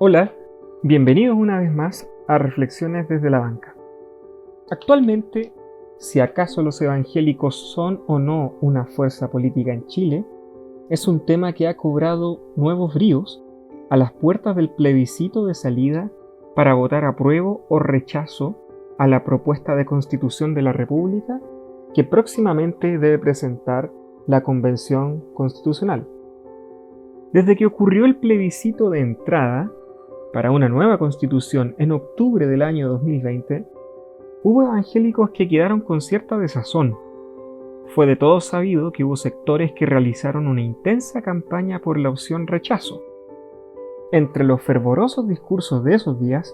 Hola, bienvenidos una vez más a Reflexiones desde la Banca. Actualmente, si acaso los evangélicos son o no una fuerza política en Chile, es un tema que ha cobrado nuevos bríos a las puertas del plebiscito de salida para votar apruebo o rechazo a la propuesta de Constitución de la República que próximamente debe presentar la Convención Constitucional. Desde que ocurrió el plebiscito de entrada para una nueva constitución en octubre del año 2020, hubo evangélicos que quedaron con cierta desazón. Fue de todos sabido que hubo sectores que realizaron una intensa campaña por la opción rechazo. Entre los fervorosos discursos de esos días,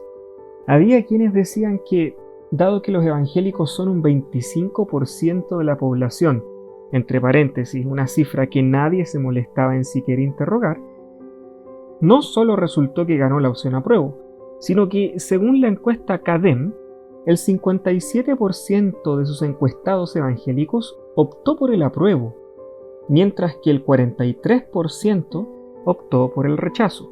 había quienes decían que, dado que los evangélicos son un 25% de la población, entre paréntesis, una cifra que nadie se molestaba en siquiera interrogar, no solo resultó que ganó la opción apruebo, sino que, según la encuesta CADEM, el 57% de sus encuestados evangélicos optó por el apruebo, mientras que el 43% optó por el rechazo.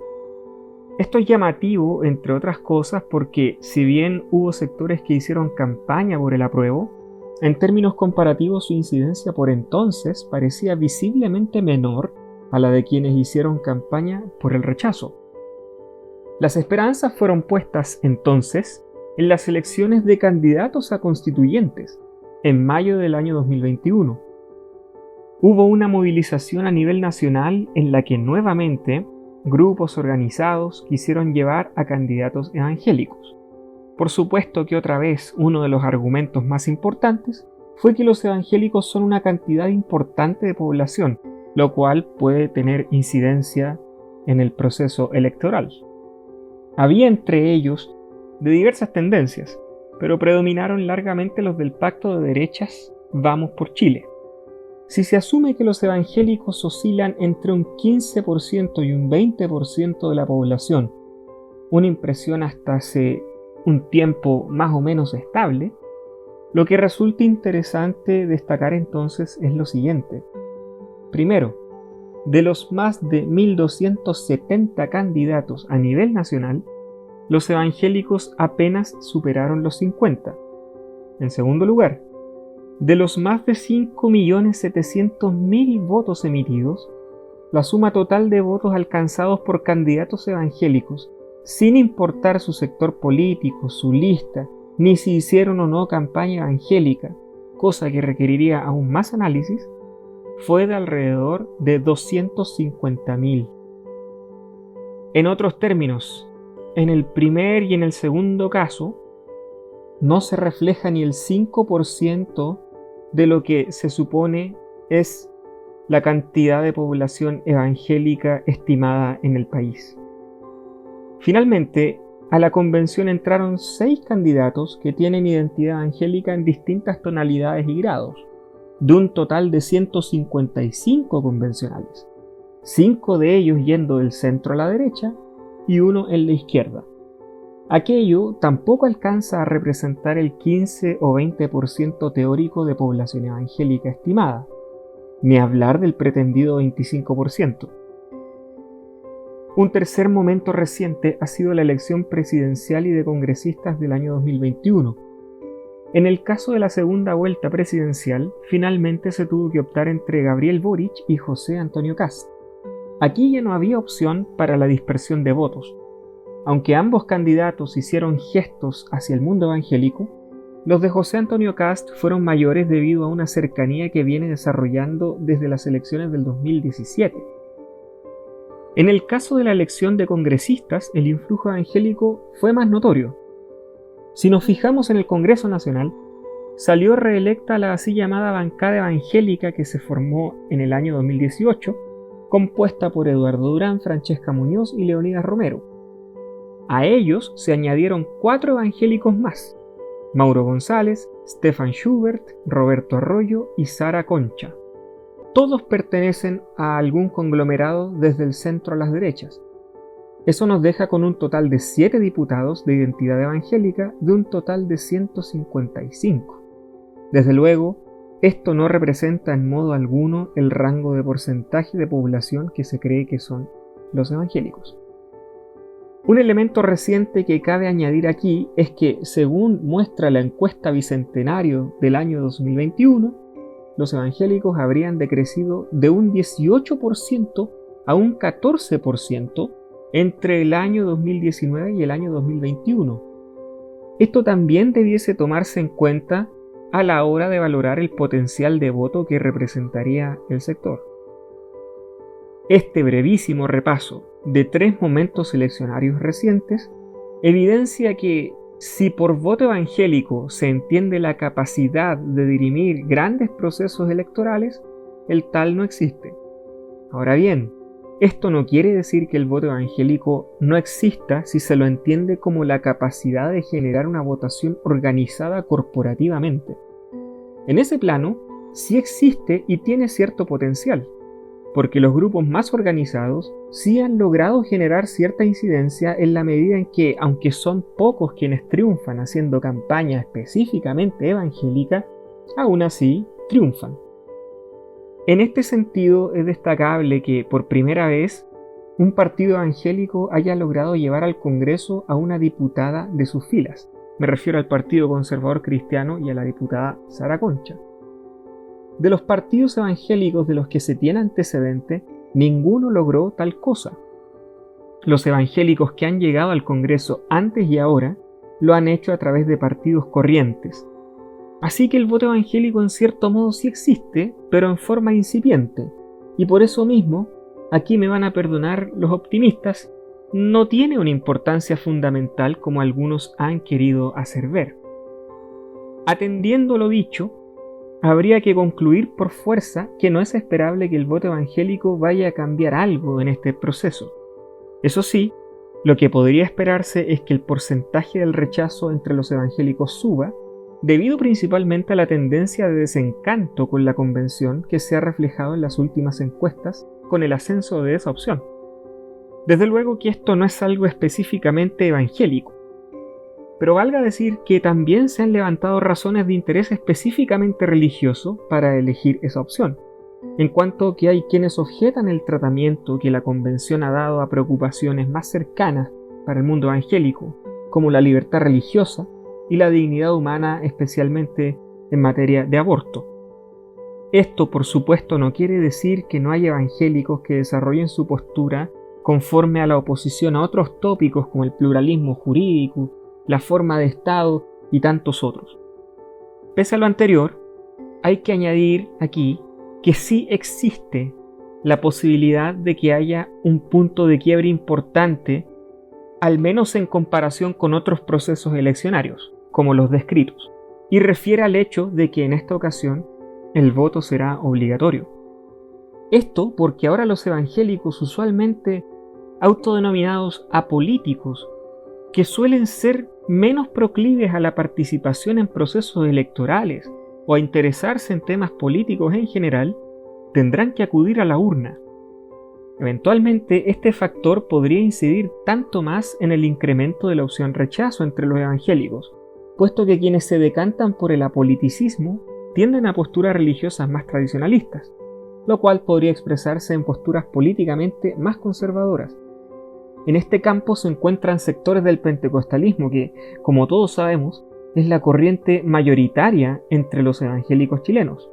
Esto es llamativo, entre otras cosas, porque si bien hubo sectores que hicieron campaña por el apruebo, en términos comparativos su incidencia por entonces parecía visiblemente menor a la de quienes hicieron campaña por el rechazo. Las esperanzas fueron puestas entonces en las elecciones de candidatos a constituyentes en mayo del año 2021. Hubo una movilización a nivel nacional en la que nuevamente grupos organizados quisieron llevar a candidatos evangélicos. Por supuesto que otra vez uno de los argumentos más importantes fue que los evangélicos son una cantidad importante de población, lo cual puede tener incidencia en el proceso electoral. Había entre ellos de diversas tendencias, pero predominaron largamente los del pacto de derechas Vamos por Chile. Si se asume que los evangélicos oscilan entre un 15% y un 20% de la población, una impresión hasta hace un tiempo más o menos estable, lo que resulta interesante destacar entonces es lo siguiente. Primero, de los más de 1.270 candidatos a nivel nacional, los evangélicos apenas superaron los 50. En segundo lugar, de los más de 5.700.000 votos emitidos, la suma total de votos alcanzados por candidatos evangélicos, sin importar su sector político, su lista, ni si hicieron o no campaña evangélica, cosa que requeriría aún más análisis, fue de alrededor de 250.000. En otros términos, en el primer y en el segundo caso, no se refleja ni el 5% de lo que se supone es la cantidad de población evangélica estimada en el país. Finalmente, a la convención entraron 6 candidatos que tienen identidad evangélica en distintas tonalidades y grados, de un total de 155 convencionales, 5 de ellos yendo del centro a la derecha y uno en la izquierda. Aquello tampoco alcanza a representar el 15 o 20% teórico de población evangélica estimada, ni hablar del pretendido 25%. Un tercer momento reciente ha sido la elección presidencial y de congresistas del año 2021. En el caso de la segunda vuelta presidencial, finalmente se tuvo que optar entre Gabriel Boric y José Antonio Kast. Aquí ya no había opción para la dispersión de votos. Aunque ambos candidatos hicieron gestos hacia el mundo evangélico, los de José Antonio Kast fueron mayores debido a una cercanía que viene desarrollando desde las elecciones del 2017. En el caso de la elección de congresistas, el influjo evangélico fue más notorio. Si nos fijamos en el Congreso Nacional, salió reelecta la así llamada bancada evangélica que se formó en el año 2018, compuesta por Eduardo Durán, Francesca Muñoz y Leonidas Romero. A ellos se añadieron 4 evangélicos más: Mauro González, Stefan Schubert, Roberto Arroyo y Sara Concha. Todos pertenecen a algún conglomerado desde el centro a las derechas. Eso nos deja con un total de 7 diputados de identidad evangélica de un total de 155. Desde luego, esto no representa en modo alguno el rango de porcentaje de población que se cree que son los evangélicos. Un elemento reciente que cabe añadir aquí es que, según muestra la encuesta Bicentenario del año 2021, los evangélicos habrían decrecido de un 18% a un 14% entre el año 2019 y el año 2021. Esto también debiese tomarse en cuenta a la hora de valorar el potencial de voto que representaría el sector. Este brevísimo repaso de 3 momentos eleccionarios recientes evidencia que, si por voto evangélico se entiende la capacidad de dirimir grandes procesos electorales, el tal no existe. Ahora bien, esto no quiere decir que el voto evangélico no exista si se lo entiende como la capacidad de generar una votación organizada corporativamente. En ese plano, sí existe y tiene cierto potencial, porque los grupos más organizados sí han logrado generar cierta incidencia en la medida en que, aunque son pocos quienes triunfan haciendo campaña específicamente evangélica, aún así triunfan. En este sentido, es destacable que, por primera vez, un partido evangélico haya logrado llevar al Congreso a una diputada de sus filas. Me refiero al Partido Conservador Cristiano y a la diputada Sara Concha. De los partidos evangélicos de los que se tiene antecedente, ninguno logró tal cosa. Los evangélicos que han llegado al Congreso antes y ahora lo han hecho a través de partidos corrientes. Así que el voto evangélico en cierto modo sí existe, pero en forma incipiente. Y por eso mismo, aquí me van a perdonar los optimistas, no tiene una importancia fundamental como algunos han querido hacer ver. Atendiendo lo dicho, habría que concluir por fuerza que no es esperable que el voto evangélico vaya a cambiar algo en este proceso. Eso sí, lo que podría esperarse es que el porcentaje del rechazo entre los evangélicos suba, debido principalmente a la tendencia de desencanto con la convención que se ha reflejado en las últimas encuestas con el ascenso de esa opción. Desde luego que esto no es algo específicamente evangélico, pero valga decir que también se han levantado razones de interés específicamente religioso para elegir esa opción, en cuanto que hay quienes objetan el tratamiento que la convención ha dado a preocupaciones más cercanas para el mundo evangélico, como la libertad religiosa y la dignidad humana, especialmente en materia de aborto. Esto, por supuesto, no quiere decir que no haya evangélicos que desarrollen su postura conforme a la oposición a otros tópicos como el pluralismo jurídico, la forma de Estado y tantos otros. Pese a lo anterior, hay que añadir aquí que sí existe la posibilidad de que haya un punto de quiebre importante, al menos en comparación con otros procesos eleccionarios, como los descritos, y refiere al hecho de que en esta ocasión el voto será obligatorio. Esto porque ahora los evangélicos, usualmente autodenominados apolíticos, que suelen ser menos proclives a la participación en procesos electorales o a interesarse en temas políticos en general, tendrán que acudir a la urna. Eventualmente, este factor podría incidir tanto más en el incremento de la opción rechazo entre los evangélicos, puesto que quienes se decantan por el apoliticismo tienden a posturas religiosas más tradicionalistas, lo cual podría expresarse en posturas políticamente más conservadoras. En este campo se encuentran sectores del pentecostalismo que, como todos sabemos, es la corriente mayoritaria entre los evangélicos chilenos.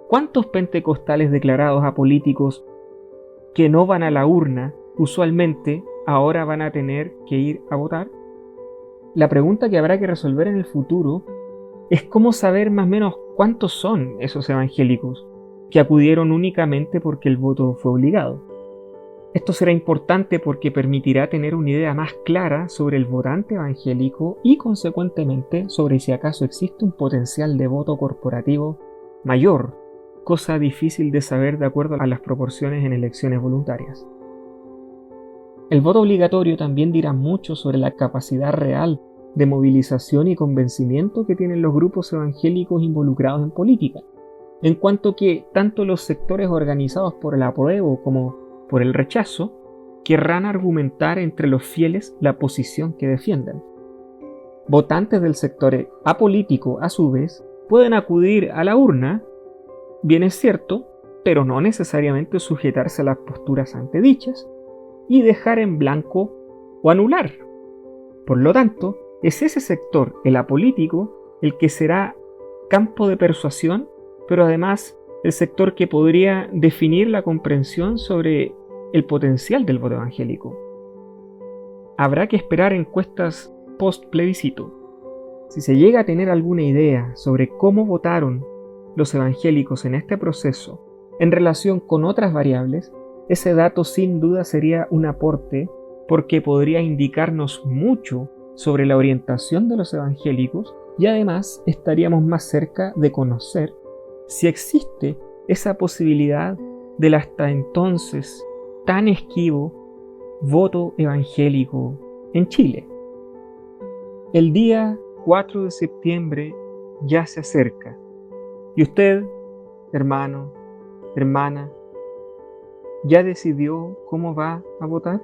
¿Cuántos pentecostales declarados apolíticos que no van a la urna usualmente ahora van a tener que ir a votar? La pregunta que habrá que resolver en el futuro es cómo saber más o menos cuántos son esos evangélicos que acudieron únicamente porque el voto fue obligado. Esto será importante porque permitirá tener una idea más clara sobre el votante evangélico y, consecuentemente, sobre si acaso existe un potencial de voto corporativo mayor, cosa difícil de saber de acuerdo a las proporciones en elecciones voluntarias. El voto obligatorio también dirá mucho sobre la capacidad real de movilización y convencimiento que tienen los grupos evangélicos involucrados en política, en cuanto que tanto los sectores organizados por el apruebo como por el rechazo querrán argumentar entre los fieles la posición que defienden. Votantes del sector apolítico, a su vez, pueden acudir a la urna, bien es cierto, pero no necesariamente sujetarse a las posturas antedichas, y dejar en blanco o anular. Por lo tanto, es ese sector, el apolítico, el que será campo de persuasión, pero además el sector que podría definir la comprensión sobre el potencial del voto evangélico. Habrá que esperar encuestas post-plebiscito. Si se llega a tener alguna idea sobre cómo votaron los evangélicos en este proceso en relación con otras variables, ese dato sin duda sería un aporte porque podría indicarnos mucho sobre la orientación de los evangélicos y además estaríamos más cerca de conocer si existe esa posibilidad del hasta entonces tan esquivo voto evangélico en Chile. El día 4 de septiembre ya se acerca y usted, hermano, hermana, ¿ya decidió cómo va a votar?